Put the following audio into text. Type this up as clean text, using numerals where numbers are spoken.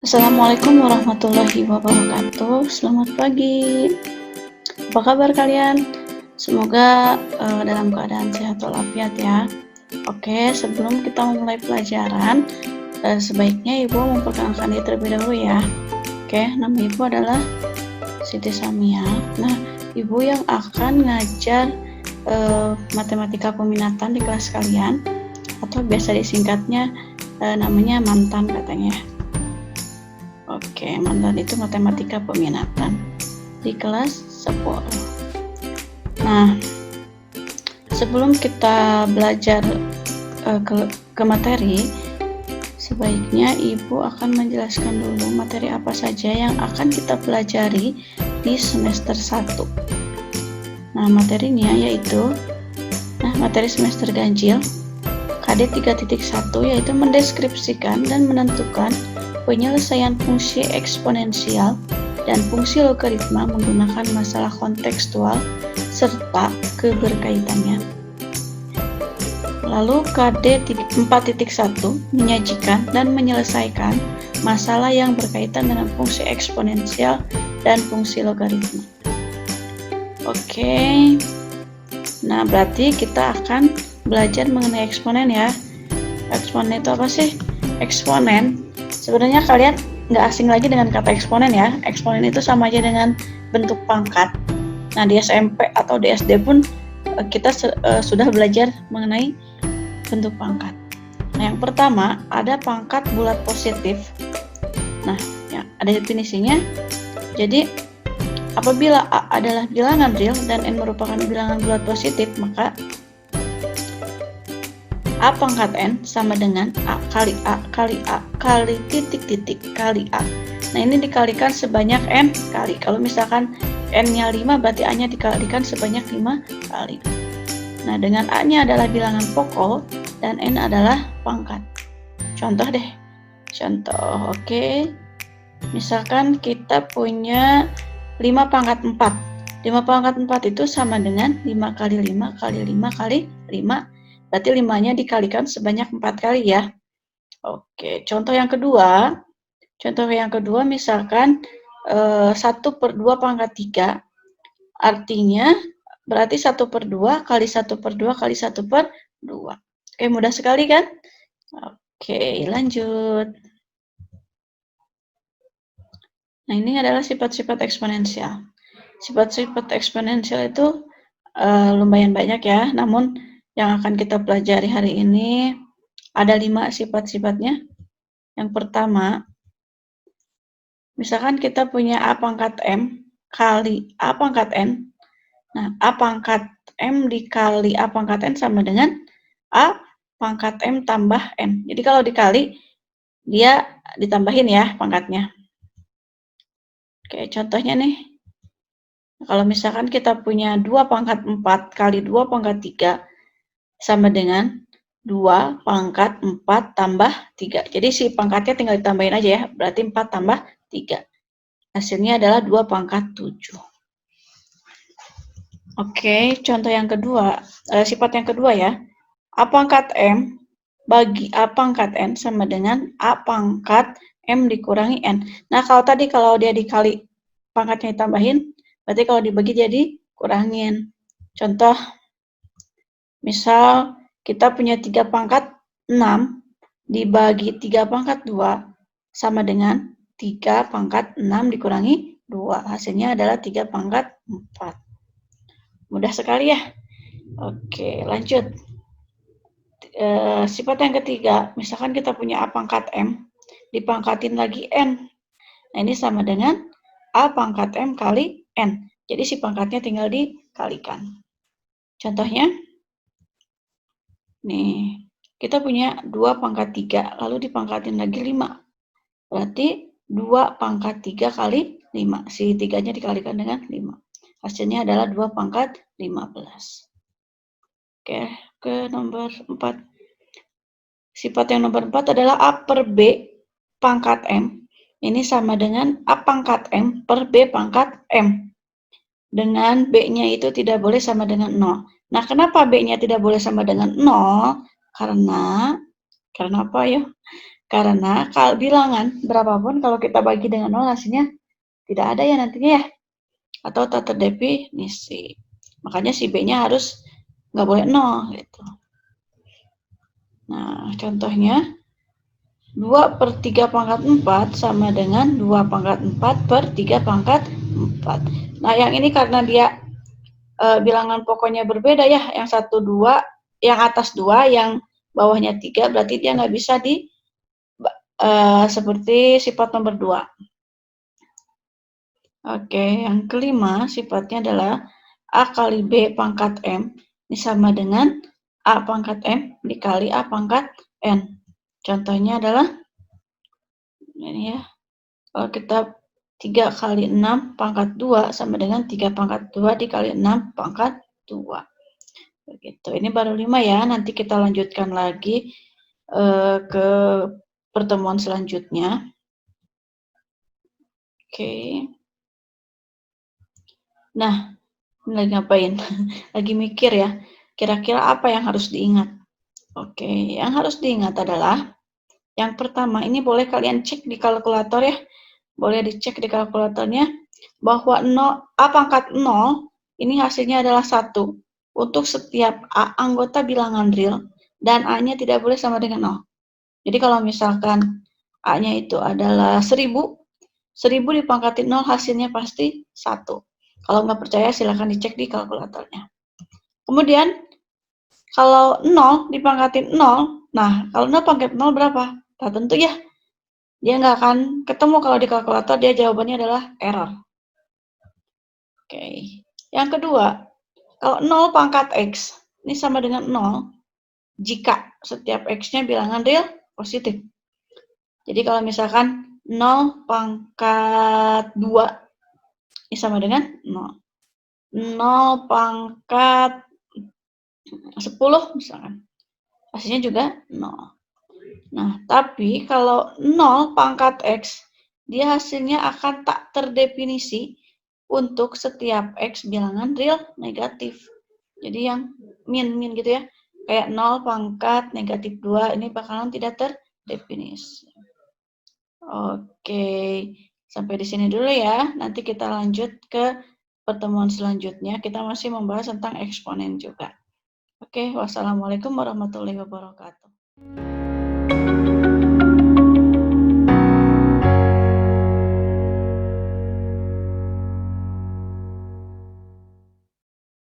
Assalamualaikum warahmatullahi wabarakatuh. Selamat pagi. Apa kabar kalian? Semoga dalam keadaan sehat walafiat ya. Oke, sebelum kita memulai pelajaran, sebaiknya Ibu memperkenalkan diri terlebih dahulu ya. Oke, nama Ibu adalah Siti Samia. Nah, Ibu yang akan ngajar matematika peminatan di kelas kalian, atau biasa disingkatnya namanya mantan katanya. Oke, mantan itu matematika peminatan di kelas 10. Nah, sebelum kita belajar ke materi, sebaiknya Ibu akan menjelaskan dulu materi apa saja yang akan kita pelajari di semester 1. Nah, materinya yaitu materi semester ganjil KD 3.1 yaitu mendeskripsikan dan menentukan penyelesaian fungsi eksponensial dan fungsi logaritma menggunakan masalah kontekstual serta keberkaitannya. Lalu KD 4.1 menyajikan dan menyelesaikan masalah yang berkaitan dengan fungsi eksponensial dan fungsi logaritma. Oke. Nah, berarti kita akan belajar mengenai eksponen ya. Eksponen itu apa sih? Eksponen sebenarnya kalian nggak asing lagi dengan kata eksponen ya. Eksponen itu sama aja dengan bentuk pangkat. Nah, di SMP atau di SD pun kita sudah belajar mengenai bentuk pangkat. Nah, yang pertama ada pangkat bulat positif. Nah, ya, ada definisinya. Jadi, apabila A adalah bilangan real dan N merupakan bilangan bulat positif, maka A pangkat N sama dengan A kali A kali A kali titik-titik kali A. Nah, ini dikalikan sebanyak N kali. Kalau misalkan N-nya 5, berarti A-nya dikalikan sebanyak 5 kali. Nah, dengan A-nya adalah bilangan pokok dan N adalah pangkat. Contoh deh. Contoh, oke. Misalkan kita punya 5 pangkat 4. 5 pangkat 4 itu sama dengan 5 kali 5 kali 5 kali 5. Berarti 5-nya dikalikan sebanyak 4 kali ya. Oke, contoh yang kedua. Contoh yang kedua misalkan 1/2 pangkat 3. Artinya berarti 1/2 kali 1/2 kali 1/2. Oke, mudah sekali kan? Oke, lanjut. Nah, ini adalah sifat-sifat eksponensial. Sifat-sifat eksponensial itu lumayan banyak ya, namun yang akan kita pelajari hari ini ada 5 sifat-sifatnya. Yang pertama, misalkan kita punya A pangkat M kali A pangkat N. Nah, A pangkat M dikali A pangkat N sama dengan A pangkat M tambah N. Jadi kalau dikali, dia ditambahin ya pangkatnya. Oke, contohnya nih. Kalau misalkan kita punya 2 pangkat 4 kali 2 pangkat 3 sama dengan 2 pangkat 4 tambah 3. Jadi si pangkatnya tinggal ditambahin aja ya, berarti 4 tambah 3. Hasilnya adalah 2 pangkat 7. Oke, contoh yang kedua, sifat yang kedua ya. A pangkat M bagi A pangkat N sama dengan A pangkat M dikurangi N. Nah, kalau dia dikali pangkatnya ditambahin, berarti kalau dibagi jadi kurangin. Contoh, misal kita punya 3 pangkat 6 dibagi 3 pangkat 2 sama dengan 3 pangkat 6 dikurangi 2. Hasilnya adalah 3 pangkat 4. Mudah sekali ya. Oke, lanjut. Sifat yang ketiga, misalkan kita punya A pangkat M, dipangkatin lagi N. Nah, ini sama dengan A pangkat M kali N. Jadi si pangkatnya tinggal dikalikan. Contohnya, nih, kita punya 2 pangkat 3, lalu dipangkatin lagi 5. Berarti 2 pangkat 3 kali 5. Si 3-nya dikalikan dengan 5. Hasilnya adalah 2 pangkat 15. Oke, ke nomor 4. Sifat yang nomor 4 adalah A per B pangkat M. Ini sama dengan A pangkat M per B pangkat M. Dengan B-nya itu tidak boleh sama dengan 0. Nah, kenapa B-nya tidak boleh sama dengan 0? Karena apa ya? Karena kalau bilangan berapapun kalau kita bagi dengan 0 hasilnya tidak ada ya nantinya ya. Atau tak terdefinisi. Makanya si B-nya harus nggak boleh 0 gitu. Nah, contohnya 2 per 3 pangkat 4 sama dengan 2 pangkat 4 per 3 pangkat 4. Nah, yang ini karena dia bilangan pokoknya berbeda ya. Yang satu 2, yang atas 2, yang bawahnya 3, berarti dia nggak bisa di seperti sifat nomor 2. Oke, yang kelima sifatnya adalah A kali B pangkat M. Ini sama dengan A pangkat M dikali A pangkat N. Contohnya adalah ini ya. Kalau kita 3 kali 6 pangkat 2 sama dengan 3 pangkat 2 dikali 6 pangkat 2. Begitu. Ini baru 5 ya. Nanti kita lanjutkan lagi ke pertemuan selanjutnya. Oke. Nah, lagi ngapain? Lagi mikir ya. Kira-kira apa yang harus diingat? Oke, yang harus diingat adalah yang pertama, ini boleh kalian cek di kalkulator ya. Boleh dicek di kalkulatornya bahwa 0, A pangkat 0 ini hasilnya adalah 1 untuk setiap A anggota bilangan real dan A-nya tidak boleh sama dengan 0. Jadi kalau misalkan A-nya itu adalah 1000, 1000 dipangkatin 0 hasilnya pasti 1. Kalau nggak percaya silahkan dicek di kalkulatornya. Kemudian kalau 0 dipangkatin 0, nah kalau 0 pangkat 0 berapa? Nah tentu ya, dia nggak akan ketemu kalau di kalkulator, dia jawabannya adalah error. Oke. Yang kedua, kalau 0 pangkat X, ini sama dengan 0 jika setiap X-nya bilangan real positif. Jadi kalau misalkan 0 pangkat 2, ini sama dengan 0. 0 pangkat 10 misalkan, hasilnya juga 0. Nah, tapi kalau 0 pangkat X, dia hasilnya akan tak terdefinisi untuk setiap X bilangan real negatif. Jadi yang min gitu ya, kayak 0 pangkat negatif 2, ini bakalan tidak terdefinisi. Oke, sampai di sini dulu ya. Nanti kita lanjut ke pertemuan selanjutnya. Kita masih membahas tentang eksponen juga. Oke, wassalamualaikum warahmatullahi wabarakatuh.